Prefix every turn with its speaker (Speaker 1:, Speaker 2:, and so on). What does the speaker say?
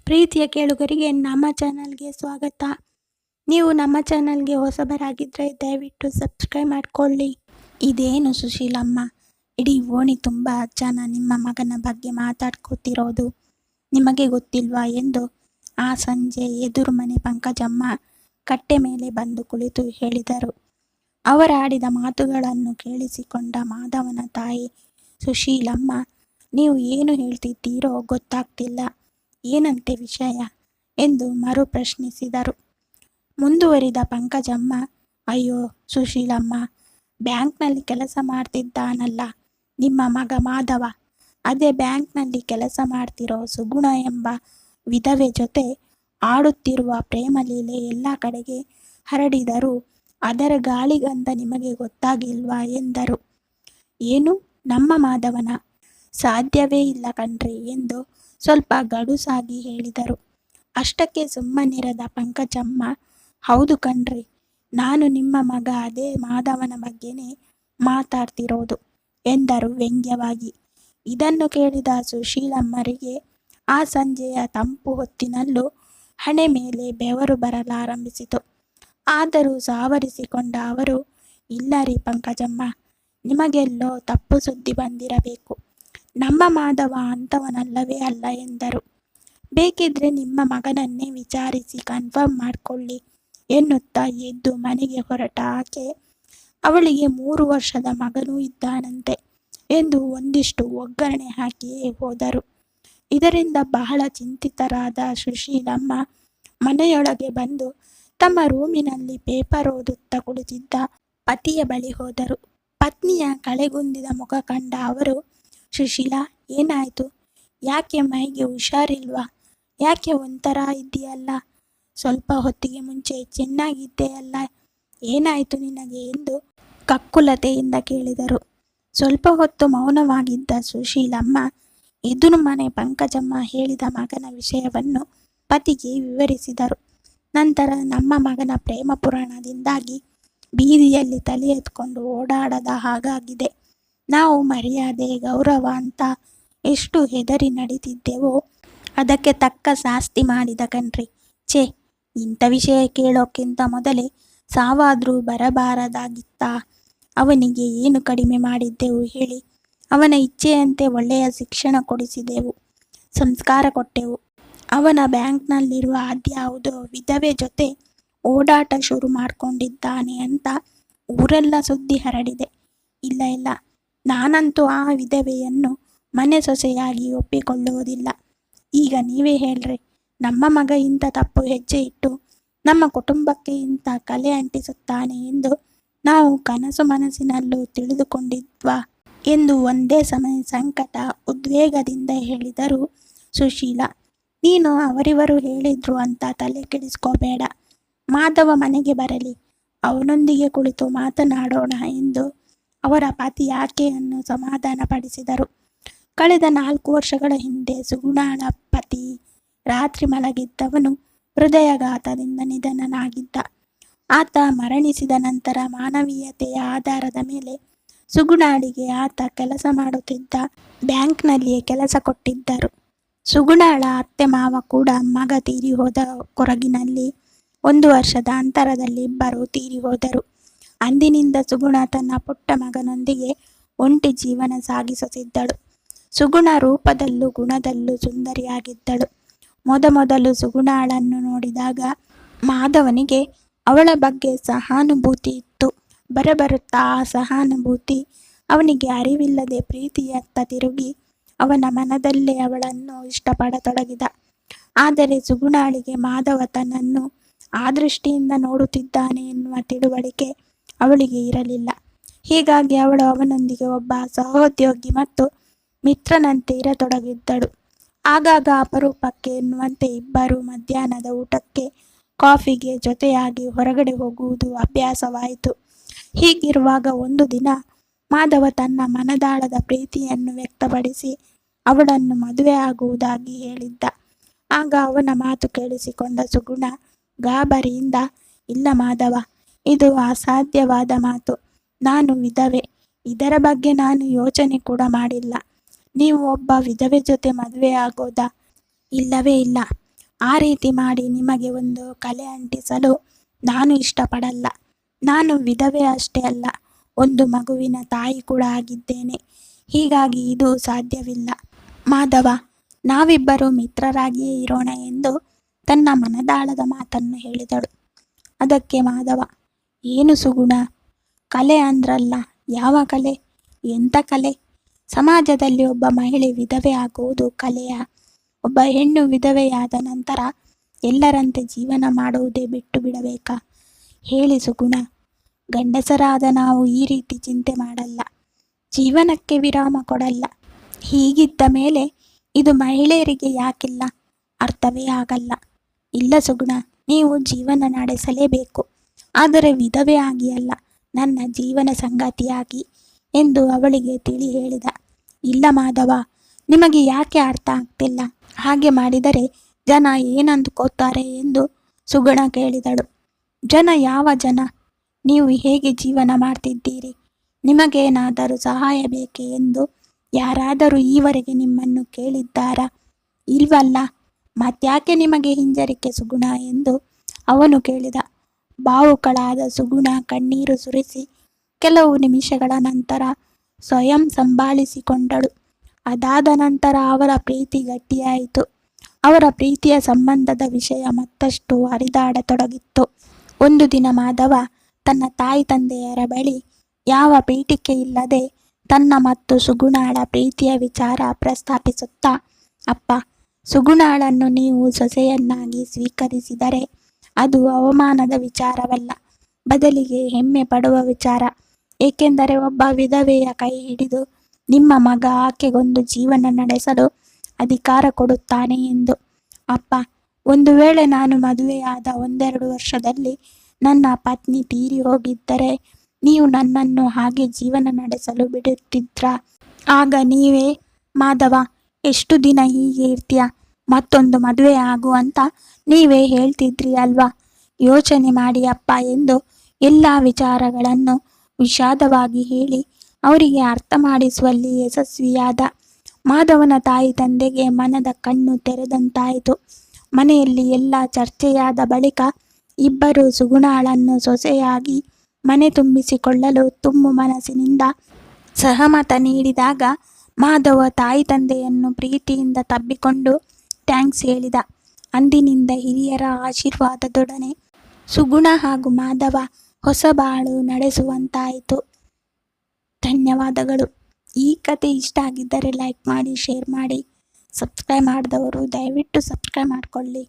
Speaker 1: ಪ್ರೀತಿಯ ಕೇಳುಗರಿಗೆ ನಮ್ಮ ಚಾನಲ್ಗೆ ಸ್ವಾಗತ. ನೀವು ನಮ್ಮ ಚಾನಲ್ಗೆ ಹೊಸಬರಾಗಿದ್ದರೆ ದಯವಿಟ್ಟು ಸಬ್ಸ್ಕ್ರೈಬ್ ಮಾಡಿಕೊಳ್ಳಿ. ಇದೇನು ಸುಶೀಲಮ್ಮ, ಇಡೀ ಓಣಿ ತುಂಬ ಜನ ನಿಮ್ಮ ಮಗನ ಬಗ್ಗೆ ಮಾತಾಡ್ಕೋತಿರೋದು ನಿಮಗೆ ಗೊತ್ತಿಲ್ವಾ ಎಂದು ಆ ಸಂಜೆ ಎದುರು ಮನೆ ಪಂಕಜಮ್ಮ ಕಟ್ಟೆ ಮೇಲೆ ಬಂದು ಕುಳಿತು ಹೇಳಿದರು. ಅವರಾಡಿದ ಮಾತುಗಳನ್ನು ಕೇಳಿಸಿಕೊಂಡ ಮಾಧವನ ತಾಯಿ ಸುಶೀಲಮ್ಮ, ನೀವು ಏನು ಹೇಳ್ತಿದ್ದೀರೋ ಗೊತ್ತಾಗ್ತಿಲ್ಲ, ಏನಂತೆ ವಿಷಯ ಎಂದು ಮರು ಪ್ರಶ್ನಿಸಿದರು. ಮುಂದುವರಿದ ಪಂಕಜಮ್ಮ, ಅಯ್ಯೋ ಸುಶೀಲಮ್ಮ, ಬ್ಯಾಂಕ್ನಲ್ಲಿ ಕೆಲಸ ಮಾಡ್ತಿದ್ದಾನಲ್ಲ ನಿಮ್ಮ ಮಗ ಮಾಧವ, ಅದೇ ಬ್ಯಾಂಕ್ನಲ್ಲಿ ಕೆಲಸ ಮಾಡ್ತಿರೋ ಸುಗುಣ ಎಂಬ ವಿಧವೆ ಜೊತೆ ಆಡುತ್ತಿರುವ ಪ್ರೇಮಲೀಲೆ ಎಲ್ಲ ಕಡೆಗೆ ಹರಡಿದರೂ ಅದರ ಗಾಳಿಗಂಧ ನಿಮಗೆ ಗೊತ್ತಾಗಿಲ್ವಾ ಎಂದರು. ಏನು, ನಮ್ಮ ಮಾಧವನ? ಸಾಧ್ಯವೇ ಇಲ್ಲ ಕಣ್ರಿ ಎಂದು ಸ್ವಲ್ಪ ಗಡುಸಾಗಿ ಹೇಳಿದರು. ಅಷ್ಟಕ್ಕೆ ಸುಮ್ಮನಿರದ ಪಂಕಜಮ್ಮ, ಹೌದು ಕಣ್ರಿ, ನಾನು ನಿಮ್ಮ ಮಗ ಅದೇ ಮಾಧವನ ಬಗ್ಗೆನೇ ಮಾತಾಡ್ತಿರೋದು ಎಂದರು ವ್ಯಂಗ್ಯವಾಗಿ. ಇದನ್ನು ಕೇಳಿದ ಸುಶೀಲಮ್ಮರಿಗೆ ಆ ಸಂಜೆಯ ತಂಪು ಹೊತ್ತಿನಲ್ಲೂ ಹಣೆ ಮೇಲೆ ಬೆವರು ಬರಲಾರಂಭಿಸಿತು. ಆದರೂ ಸಾವರಿಸಿಕೊಂಡ ಅವರು, ಇಲ್ಲ ರೀ ಪಂಕಜಮ್ಮ, ನಿಮಗೆಲ್ಲೋ ತಪ್ಪು ಸುದ್ದಿ ಬಂದಿರಬೇಕು, ನಮ್ಮ ಮಾಧವ ಅಂಥವನಲ್ಲವೇ ಅಲ್ಲ ಎಂದರು. ಬೇಕಿದ್ರೆ ನಿಮ್ಮ ಮಗನನ್ನೇ ವಿಚಾರಿಸಿ ಕನ್ಫರ್ಮ್ ಮಾಡಿಕೊಳ್ಳಿ ಎನ್ನುತ್ತಾ ಎದ್ದು ಮನೆಗೆ ಹೊರಟ ಆಕೆ, ಅವಳಿಗೆ 3 ವರ್ಷದ ಮಗನೂ ಇದ್ದಾನಂತೆ ಎಂದು ಒಂದಿಷ್ಟು ಒಗ್ಗರಣೆ ಹಾಕಿಯೇ ಹೋದರು. ಇದರಿಂದ ಬಹಳ ಚಿಂತಿತರಾದ ಸುಶೀಲಮ್ಮ ಮನೆಯೊಳಗೆ ಬಂದು ತಮ್ಮ ರೂಮಿನಲ್ಲಿ ಪೇಪರ್ ಓದುತ್ತಾ ಕುಳಿತಿದ್ದ ಪತಿಯ ಬಳಿ ಹೋದರು. ಪತ್ನಿಯ ಕಳೆಗುಂದಿದ ಮುಖ ಕಂಡ ಅವರು, ಸುಶೀಲಾ, ಏನಾಯ್ತು? ಯಾಕೆ ಮೈಗೆ ಹುಷಾರಿಲ್ವಾ? ಯಾಕೆ ಒಂಥರ ಇದ್ದೀಯಲ್ಲ? ಸ್ವಲ್ಪ ಹೊತ್ತಿಗೆ ಮುಂಚೆ ಚೆನ್ನಾಗಿದ್ದೆ ಅಲ್ಲ, ಏನಾಯಿತು ನಿನಗೆ ಎಂದು ಕಕ್ಕುಲತೆಯಿಂದ ಕೇಳಿದರು. ಸ್ವಲ್ಪ ಹೊತ್ತು ಮೌನವಾಗಿದ್ದ ಸುಶೀಲಮ್ಮ ಎದುರು ಮನೆ ಪಂಕಜಮ್ಮ ಹೇಳಿದ ಮಗನ ವಿಷಯವನ್ನು ಪತಿಗೆ ವಿವರಿಸಿದರು. ನಂತರ, ನಮ್ಮ ಮಗನ ಪ್ರೇಮ ಪುರಾಣದಿಂದಾಗಿ ಬೀದಿಯಲ್ಲಿ ತಲೆ ಎತ್ಕೊಂಡು ಓಡಾಡದ ಹಾಗಾಗಿದೆ. ನಾವು ಮರ್ಯಾದೆ ಗೌರವ ಅಂತ ಎಷ್ಟು ಹೆದರಿ ನಡೀತಿದ್ದೆವೋ ಅದಕ್ಕೆ ತಕ್ಕ ಶಾಸ್ತಿ ಮಾಡಿದ ಕಣ್ರಿ. ಛೇ, ಇಂಥ ವಿಷಯ ಕೇಳೋಕ್ಕಿಂತ ಮೊದಲೇ ಸಾವಾದ್ರೂ ಬರಬಾರದಾಗಿತ್ತಾ? ಅವನಿಗೆ ಏನು ಕಡಿಮೆ ಮಾಡಿದ್ದೆವು ಹೇಳಿ? ಅವನ ಇಚ್ಛೆಯಂತೆ ಒಳ್ಳೆಯ ಶಿಕ್ಷಣ ಕೊಡಿಸಿದೆವು, ಸಂಸ್ಕಾರ ಕೊಟ್ಟೆವು. ಅವನ ಬ್ಯಾಂಕ್ನಲ್ಲಿರುವ ಅದ್ಯಾವುದೋ ವಿಧವೆ ಜೊತೆ ಓಡಾಟ ಶುರು ಮಾಡಿಕೊಂಡಿದ್ದಾನೆ ಅಂತ ಊರೆಲ್ಲ ಸುದ್ದಿ ಹರಡಿದೆ. ಇಲ್ಲ ಇಲ್ಲ, ನಾನಂತೂ ಆ ವಿಧವೆಯನ್ನು ಮನೆ ಸೊಸೆಯಾಗಿ ಒಪ್ಪಿಕೊಳ್ಳುವುದಿಲ್ಲ. ಈಗ ನೀವೇ ಹೇಳ್ರಿ, ನಮ್ಮ ಮಗ ಇಂಥ ತಪ್ಪು ಹೆಜ್ಜೆ ಇಟ್ಟು ನಮ್ಮ ಕುಟುಂಬಕ್ಕೆ ಇಂಥ ಕಲೆ ಅಂಟಿಸುತ್ತಾನೆ ಎಂದು ನಾವು ಕನಸು ಮನಸ್ಸಿನಲ್ಲೂ ತಿಳಿದುಕೊಂಡಿದ್ವಾ ಎಂದು ಒಂದೇ ಸಮಯ ಸಂಕಟ ಉದ್ವೇಗದಿಂದ ಹೇಳಿದರು ಸುಶೀಲ. ನೀನು ಅವರಿವರು ಹೇಳಿದ್ರು ಅಂತ ತಲೆ ಕೆಡಿಸ್ಕೋಬೇಡ, ಮಾಧವ ಮನೆಗೆ ಬರಲಿ, ಅವನೊಂದಿಗೆ ಕುಳಿತು ಮಾತನಾಡೋಣ ಎಂದು ಅವರ ಪತಿ ಆಕೆಯನ್ನು ಸಮಾಧಾನಪಡಿಸಿದರು. ಕಳೆದ 4 ವರ್ಷಗಳ ಹಿಂದೆ ಸುಗುಣಾಳ ಪತಿ ರಾತ್ರಿ ಮಲಗಿದ್ದವನು ಹೃದಯಾಘಾತದಿಂದ ನಿಧನನಾಗಿದ್ದ. ಆತ ಮರಣಿಸಿದ ನಂತರ ಮಾನವೀಯತೆಯ ಆಧಾರದ ಮೇಲೆ ಸುಗುಣಾಳಿಗೆ ಆತ ಕೆಲಸ ಮಾಡುತ್ತಿದ್ದ ಬ್ಯಾಂಕ್ನಲ್ಲಿಯೇ ಕೆಲಸ ಕೊಟ್ಟಿದ್ದರು. ಸುಗುಣಾಳ ಅತ್ತೆ ಮಾವ ಕೂಡ ಮಗ ತೀರಿ ಹೋದ ಕೊರಗಿನಲ್ಲಿ 1 ವರ್ಷದ ಅಂತರದಲ್ಲಿ ಇಬ್ಬರು ತೀರಿ ಹೋದರು. ಅಂದಿನಿಂದ ಸುಗುಣ ತನ್ನ ಪುಟ್ಟ ಮಗನೊಂದಿಗೆ ಒಂಟಿ ಜೀವನ ಸಾಗಿಸುತ್ತಿದ್ದಳು. ಸುಗುಣ ರೂಪದಲ್ಲೂ ಗುಣದಲ್ಲೂ ಸುಂದರಿಯಾಗಿದ್ದಳು. ಮೊದಮೊದಲು ಸುಗುಣಾಳನ್ನು ನೋಡಿದಾಗ ಮಾಧವನಿಗೆ ಅವಳ ಬಗ್ಗೆ ಸಹಾನುಭೂತಿ ಇತ್ತು. ಬರಬರುತ್ತಾ ಆ ಸಹಾನುಭೂತಿ ಅವನಿಗೆ ಅರಿವಿಲ್ಲದೆ ಪ್ರೀತಿಯತ್ತ ತಿರುಗಿ ಅವನ ಮನದಲ್ಲೇ ಅವಳನ್ನು ಇಷ್ಟಪಡತೊಡಗಿದ. ಆದರೆ ಸುಗುಣಾಳಿಗೆ ಮಾಧವ ತನ್ನನ್ನು ಆ ದೃಷ್ಟಿಯಿಂದ ನೋಡುತ್ತಿದ್ದಾನೆ ಎನ್ನುವ ತಿಳುವಳಿಕೆ ಅವಳಿಗೆ ಇರಲಿಲ್ಲ. ಹೀಗಾಗಿ ಅವಳು ಅವನೊಂದಿಗೆ ಒಬ್ಬ ಸಹೋದ್ಯೋಗಿ ಮತ್ತು ಮಿತ್ರನಂತೆ ಇರತೊಡಗಿದ್ದಳು. ಆಗಾಗ ಅಪರೂಪಕ್ಕೆ ಎನ್ನುವಂತೆ ಇಬ್ಬರು ಮಧ್ಯಾಹ್ನದ ಊಟಕ್ಕೆ ಕಾಫಿಗೆ ಜೊತೆಯಾಗಿ ಹೊರಗಡೆ ಹೋಗುವುದು ಅಭ್ಯಾಸವಾಯಿತು. ಹೀಗಿರುವಾಗ ಒಂದು ದಿನ ಮಾಧವ ತನ್ನ ಮನದಾಳದ ಪ್ರೀತಿಯನ್ನು ವ್ಯಕ್ತಪಡಿಸಿ ಅವಳನ್ನು ಮದುವೆ ಆಗುವುದಾಗಿ ಹೇಳಿದ್ದ. ಆಗ ಅವನ ಮಾತು ಕೇಳಿಸಿಕೊಂಡ ಸುಗುಣ ಗಾಬರಿಯಿಂದ, ಇಲ್ಲ ಮಾಧವ, ಇದು ಅಸಾಧ್ಯವಾದ ಮಾತು, ನಾನು ವಿಧವೆ, ಇದರ ಬಗ್ಗೆ ನಾನು ಯೋಚನೆ ಕೂಡ ಮಾಡಿಲ್ಲ. ನೀವು ಒಬ್ಬ ವಿಧವೆ ಜೊತೆ ಮದುವೆ ಆಗೋದಾ? ಇಲ್ಲವೇ ಇಲ್ಲ. ಆ ರೀತಿ ಮಾಡಿ ನಿಮಗೆ ಒಂದು ಕಲೆ ಅಂಟಿಸಲು ನಾನು ಇಷ್ಟಪಡಲ್ಲ. ನಾನು ವಿಧವೆ ಅಷ್ಟೇ ಅಲ್ಲ, ಒಂದು ಮಗುವಿನ ತಾಯಿ ಕೂಡ ಆಗಿದ್ದೇನೆ. ಹೀಗಾಗಿ ಇದು ಸಾಧ್ಯವಿಲ್ಲ. ಮಾಧವ, ನಾವಿಬ್ಬರು ಮಿತ್ರರಾಗಿಯೇ ಇರೋಣ ಎಂದು ತನ್ನ ಮನದಾಳದ ಮಾತನ್ನು ಹೇಳಿದಳು. ಅದಕ್ಕೆ ಮಾಧವ, ಏನು ಸುಗುಣ, ಕಲೆ ಅಂದ್ರಲ್ಲ, ಯಾವ ಕಲೆ, ಎಂಥ ಕಲೆ? ಸಮಾಜದಲ್ಲಿ ಒಬ್ಬ ಮಹಿಳೆ ವಿಧವೆ ಆಗುವುದು ಕಲೆಯ? ಒಬ್ಬ ಹೆಣ್ಣು ವಿಧವೆಯಾದ ನಂತರ ಎಲ್ಲರಂತೆ ಜೀವನ ಮಾಡುವುದೇ ಬಿಟ್ಟು ಬಿಡಬೇಕಾ? ಹೇಳಿ ಸುಗುಣ. ಗಂಡಸರಾದ ನಾವು ಈ ರೀತಿ ಚಿಂತೆ ಮಾಡಲ್ಲ, ಜೀವನಕ್ಕೆ ವಿರಾಮ ಕೊಡಲ್ಲ. ಹೀಗಿದ್ದ ಮೇಲೆ ಇದು ಮಹಿಳೆಯರಿಗೆ ಯಾಕಿಲ್ಲ? ಅರ್ಥವೇ ಆಗಲ್ಲ. ಇಲ್ಲ ಸುಗುಣ, ನೀವು ಜೀವನ ನಡೆಸಲೇಬೇಕು, ಆದರೆ ವಿಧವೆ ಆಗಿ ಅಲ್ಲ, ನನ್ನ ಜೀವನ ಸಂಗಾತಿಯಾಗಿ ಎಂದು ಅವಳಿಗೆ ತಿಳಿ ಹೇಳಿದ. ಇಲ್ಲ ಮಾಧವ, ನಿಮಗೆ ಯಾಕೆ ಅರ್ಥ ಆಗ್ತಿಲ್ಲ? ಹಾಗೆ ಮಾಡಿದರೆ ಜನ ಏನಂದುಕೋತಾರೆ ಎಂದು ಸುಗುಣ ಕೇಳಿದಳು. ಜನ? ಯಾವ ಜನ? ನೀವು ಹೇಗೆ ಜೀವನ ಮಾಡ್ತಿದ್ದೀರಿ? ನಿಮಗೇನಾದರೂ ಸಹಾಯ ಬೇಕೆ ಎಂದು ಯಾರಾದರೂ ಈವರೆಗೆ ನಿಮ್ಮನ್ನು ಕೇಳಿದ್ದಾರಾ? ಇಲ್ವಲ್ಲ, ಮತ್ಯಾಕೆ ನಿಮಗೆ ಹಿಂಜರಿಕೆ ಸುಗುಣ ಎಂದು ಅವನು ಕೇಳಿದ. ಭಾವುಕಳಾದ ಸುಗುಣ ಕಣ್ಣೀರು ಸುರಿಸಿ ಕೆಲವು ನಿಮಿಷಗಳ ನಂತರ ಸ್ವಯಂ ಸಂಭಾಳಿಸಿಕೊಂಡಳು. ಅದಾದ ನಂತರ ಅವರ ಪ್ರೀತಿ ಗಟ್ಟಿಯಾಯಿತು. ಅವರ ಪ್ರೀತಿಯ ಸಂಬಂಧದ ವಿಷಯ ಮತ್ತಷ್ಟು ಹರಿದಾಡತೊಡಗಿತ್ತು. ಒಂದು ದಿನ ಮಾಧವ ತನ್ನ ತಾಯಿ ತಂದೆಯರ ಬಳಿ ಯಾವ ಪೀಠಿಕೆ ಇಲ್ಲದೆ ತನ್ನ ಮತ್ತು ಸುಗುಣಾಳ ಪ್ರೀತಿಯ ವಿಚಾರ ಪ್ರಸ್ತಾಪಿಸುತ್ತಾ, ಅಪ್ಪ, ಸುಗುಣಾಳನ್ನು ನೀವು ಸೊಸೆಯನ್ನಾಗಿ ಸ್ವೀಕರಿಸಿದರೆ ಅದು ಅವಮಾನದ ವಿಚಾರವಲ್ಲ, ಬದಲಿಗೆ ಹೆಮ್ಮೆ ಪಡುವ ವಿಚಾರ. ಏಕೆಂದರೆ ಒಬ್ಬ ವಿಧವೆಯ ಕೈ ಹಿಡಿದು ನಿಮ್ಮ ಮಗ ಆಕೆಗೊಂದು ಜೀವನ ನಡೆಸಲು ಅಧಿಕಾರ ಕೊಡುತ್ತಾನೆ ಎಂದು. ಅಪ್ಪ, ಒಂದು ವೇಳೆ ನಾನು ಮದುವೆಯಾದ 1-2 ವರ್ಷದಲ್ಲಿ ನನ್ನ ಪತ್ನಿ ತೀರಿ ಹೋಗಿದ್ದರೆ ನೀವು ನನ್ನನ್ನು ಹಾಗೆ ಜೀವನ ನಡೆಸಲು ಬಿಡುತ್ತಿದ್ರಾ? ಆಗ ನೀವೇ, ಮಾಧವ, ಎಷ್ಟು ದಿನ ಹೀಗೆ ಇರ್ತೀಯ, ಮತ್ತೊಂದು ಮದುವೆ ಆಗು ಅಂತ ನೀವೇ ಹೇಳ್ತಿದ್ರಿ ಅಲ್ವಾ? ಯೋಚನೆ ಮಾಡಿ ಅಪ್ಪ ಎಂದು ಎಲ್ಲ ವಿಚಾರಗಳನ್ನು ವಿಷಾದವಾಗಿ ಹೇಳಿ ಅವರಿಗೆ ಅರ್ಥ ಮಾಡಿಸುವಲ್ಲಿ ಯಶಸ್ವಿಯಾದ. ಮಾಧವನ ತಾಯಿ ತಂದೆಗೆ ಮನದ ಕಣ್ಣು ತೆರೆದಂತಾಯಿತು. ಮನೆಯಲ್ಲಿ ಎಲ್ಲ ಚರ್ಚೆಯಾದ ಬಳಿಕ ಇಬ್ಬರು ಸುಗುಣಾಳನ್ನು ಸೊಸೆಯಾಗಿ ಮನೆ ತುಂಬಿಸಿಕೊಳ್ಳಲು ತುಂಬು ಮನಸ್ಸಿನಿಂದ ಸಹಮತ ನೀಡಿದಾಗ ಮಾಧವ ತಾಯಿ ತಂದೆಯನ್ನು ಪ್ರೀತಿಯಿಂದ ತಬ್ಬಿಕೊಂಡು ಥ್ಯಾಂಕ್ಸ್ ಹೇಳಿದ. ಅಂದಿನಿಂದ ಹಿರಿಯರ ಆಶೀರ್ವಾದದೊಡನೆ ಸುಗುಣ ಹಾಗೂ ಮಾಧವ ಹೊಸ ಬಾಳು ನಡೆಸುವಂತಾಯಿತು. ಧನ್ಯವಾದಗಳು. ಈ ಕತೆ ಇಷ್ಟ ಆಗಿದ್ದರೆ ಲೈಕ್ ಮಾಡಿ, ಶೇರ್ ಮಾಡಿ. ಸಬ್ಸ್ಕ್ರೈಬ್ ಮಾಡಿದವರು ದಯವಿಟ್ಟು ಸಬ್ಸ್ಕ್ರೈಬ್ ಮಾಡಿಕೊಳ್ಳಿ.